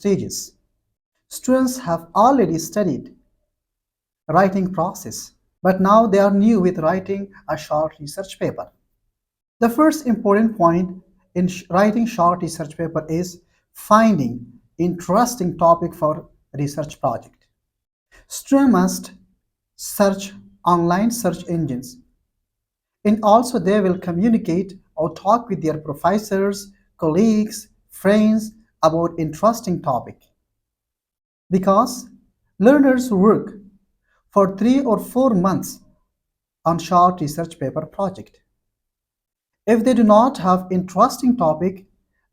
stages. Students have already studied writing process, but now they are new with writing a short research paper. The first important point in writing short research paper is finding interesting topic for research project. Students must search online search engines, and also they will communicate or talk with their professors, colleagues, friends about interesting topic. Because learners work for 3 or 4 months on short research paper project. If they do not have interesting topic,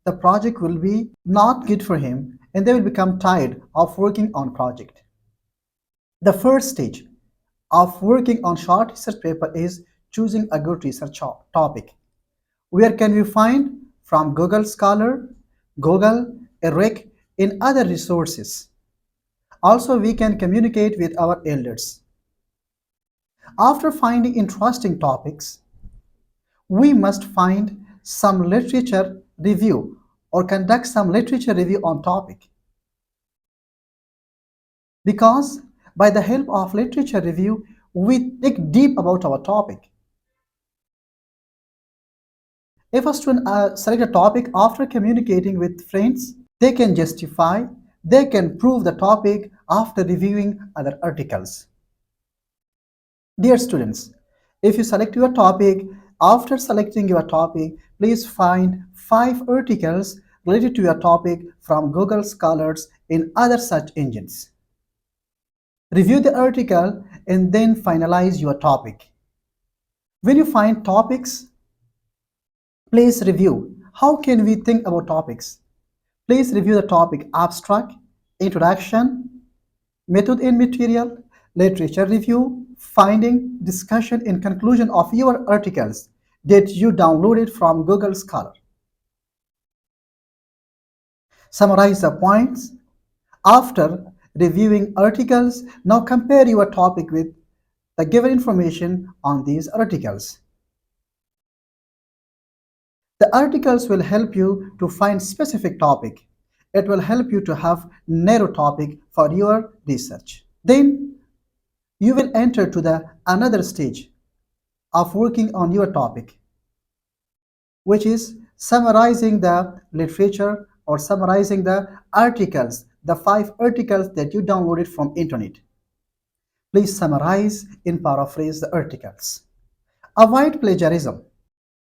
the project will be not good for him and they will become tired of working on project. The first stage of working on short research paper is choosing a good research topic. Where can we find? From Google Scholar, Google, ERIC, and other resources. Also, we can communicate with our elders. After finding interesting topics, we must find some literature review or conduct some literature review on topic. Because by the help of literature review, we dig deep about our topic. If a student select a topic after communicating with friends, they can justify, they can prove the topic after reviewing other articles. Dear students, if you select your topic, after selecting your topic, please find 5 articles related to your topic from Google Scholars and other search engines. Review the article and then finalize your topic. When you find topics, please review. How can we think about topics? Please review the topic abstract, introduction, method and material, literature review, finding, discussion, and conclusion of your articles that you downloaded from Google Scholar. Summarize the points. After reviewing articles, now compare your topic with the given information on these articles. The articles will help you to find specific topic. It will help you to have narrow topic for your research. Then you will enter to the another stage of working on your topic, which is summarizing the literature or summarizing the articles, the 5 articles that you downloaded from internet. Please summarize and paraphrase the articles. Avoid plagiarism.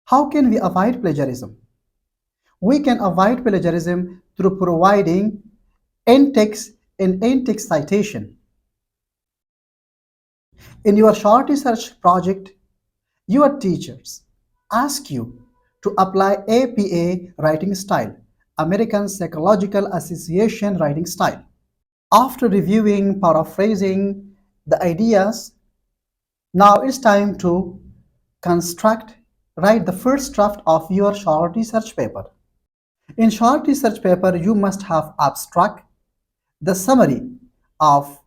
How can we avoid plagiarism? We can avoid plagiarism through providing in-text and in-text citation. In your short research project, your teachers ask you to apply APA writing style, American Psychological Association writing style. After reviewing, paraphrasing the ideas, now it's time to write the first draft of your short research paper. In short research paper, you must have abstract, the summary of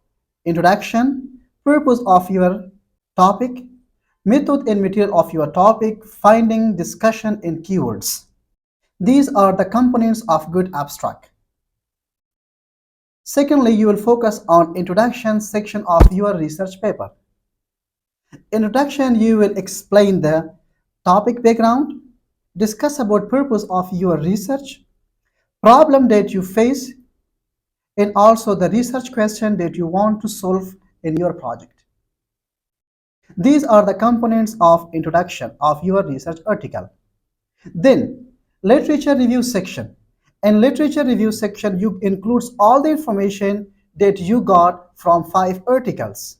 introduction, purpose of your topic, method and material of your topic, finding, discussion, and keywords. These are the components of good abstract. Secondly, you will focus on introduction section of your research paper. Introduction, you will explain the topic background, discuss about purpose of your research, problem that you face, and also the research question that you want to solve in your project. These are the components of introduction of your research article. Then, literature review section. In literature review section, you includes all the information that you got from 5 articles.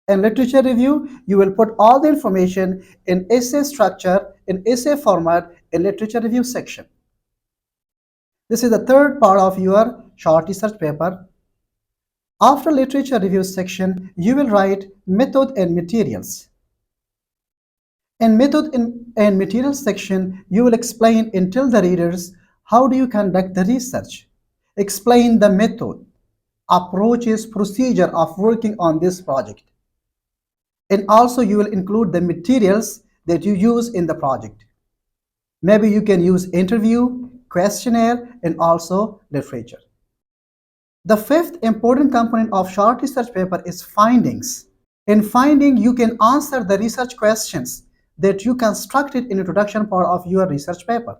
In literature review, you will put all the information in essay structure, in essay format, in literature review section. This is the third part of your short research paper. After literature review section, you will write method and materials. In method and materials section, you will explain and tell the readers how do you conduct the research. Explain the method, approaches, procedure of working on this project. And also you will include the materials that you use in the project. Maybe you can use interview, questionnaire, and also literature. The fifth important component of short research paper is findings. In finding, you can answer the research questions that you constructed in introduction part of your research paper.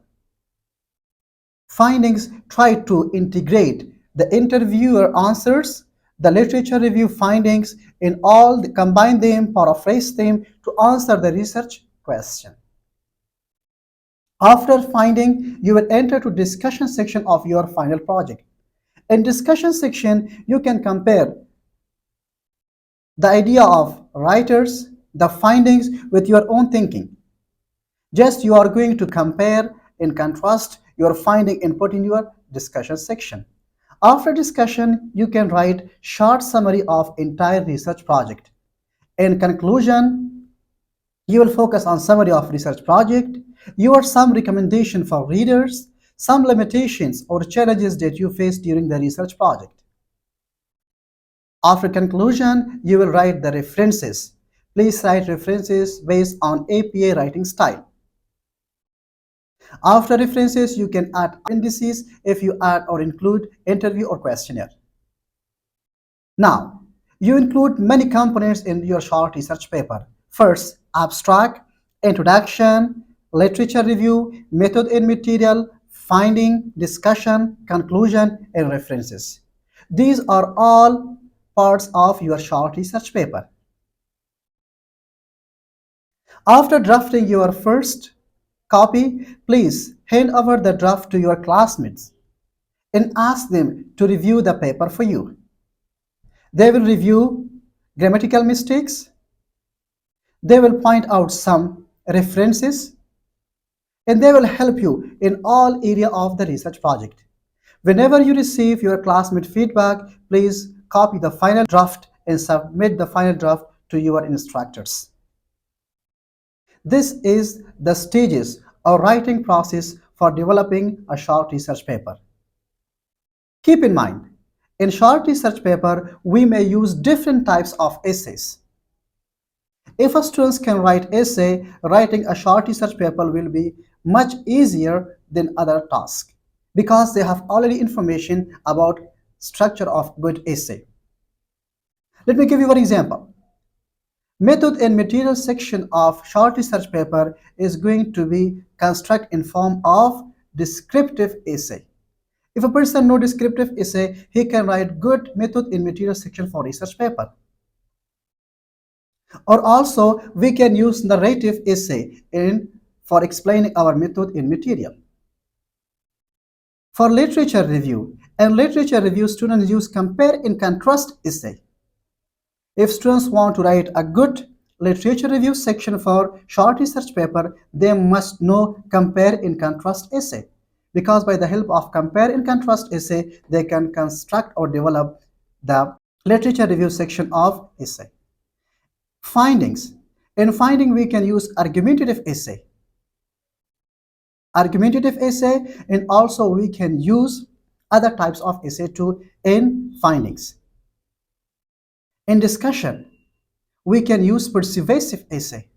Findings try to integrate the interviewer answers, the literature review findings, in all, combine them, paraphrase them to answer the research question. After finding, you will enter to discussion section of your final project. In discussion section, you can compare the idea of writers, the findings with your own thinking. Just you are going to compare and contrast your finding and put in your discussion section. After discussion, you can write short summary of entire research project. In conclusion, you will focus on summary of research project, your some recommendation for readers, some limitations or challenges that you faced during the research project. After conclusion, you will write the references. Please write references based on APA writing style. After references, you can add appendices if you add or include interview or questionnaire. Now, you include many components in your short research paper. First, abstract, introduction, literature review, method and material, finding, discussion, conclusion, and references. These are all parts of your short research paper. After drafting your first copy, please hand over the draft to your classmates and ask them to review the paper for you. They will review grammatical mistakes, they will point out some references, and they will help you in all area of the research project. Whenever you receive your classmate feedback, please copy the final draft and submit the final draft to your instructors. This is the stages or writing process for developing a short research paper. Keep in mind, in short research paper, we may use different types of essays. If a student can write essay, writing a short research paper will be much easier than other tasks because they have already information about structure of good essay. Let me give you one example. Method and material section of short research paper is going to be construct in form of descriptive essay. If a person know descriptive essay, he can write good method and material section for research paper. Or also we can use narrative essay for explaining our method and material. For literature review, and literature review students use compare and contrast essay. If students want to write a good literature review section for short research paper, they must know compare and contrast essay, because by the help of compare and contrast essay, they can construct or develop the literature review section of essay. Findings. In finding, we can use argumentative essay. Argumentative essay, and also we can use other types of essay too in findings. In discussion, we can use persuasive essay.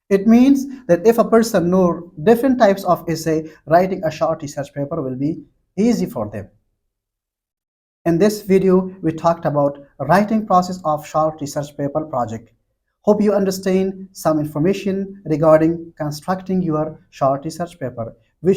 It means that if a person knows different types of essay, writing a short research paper will be easy for them. In this video, we talked about writing process of short research paper project. Hope you understand some information regarding constructing your short research paper.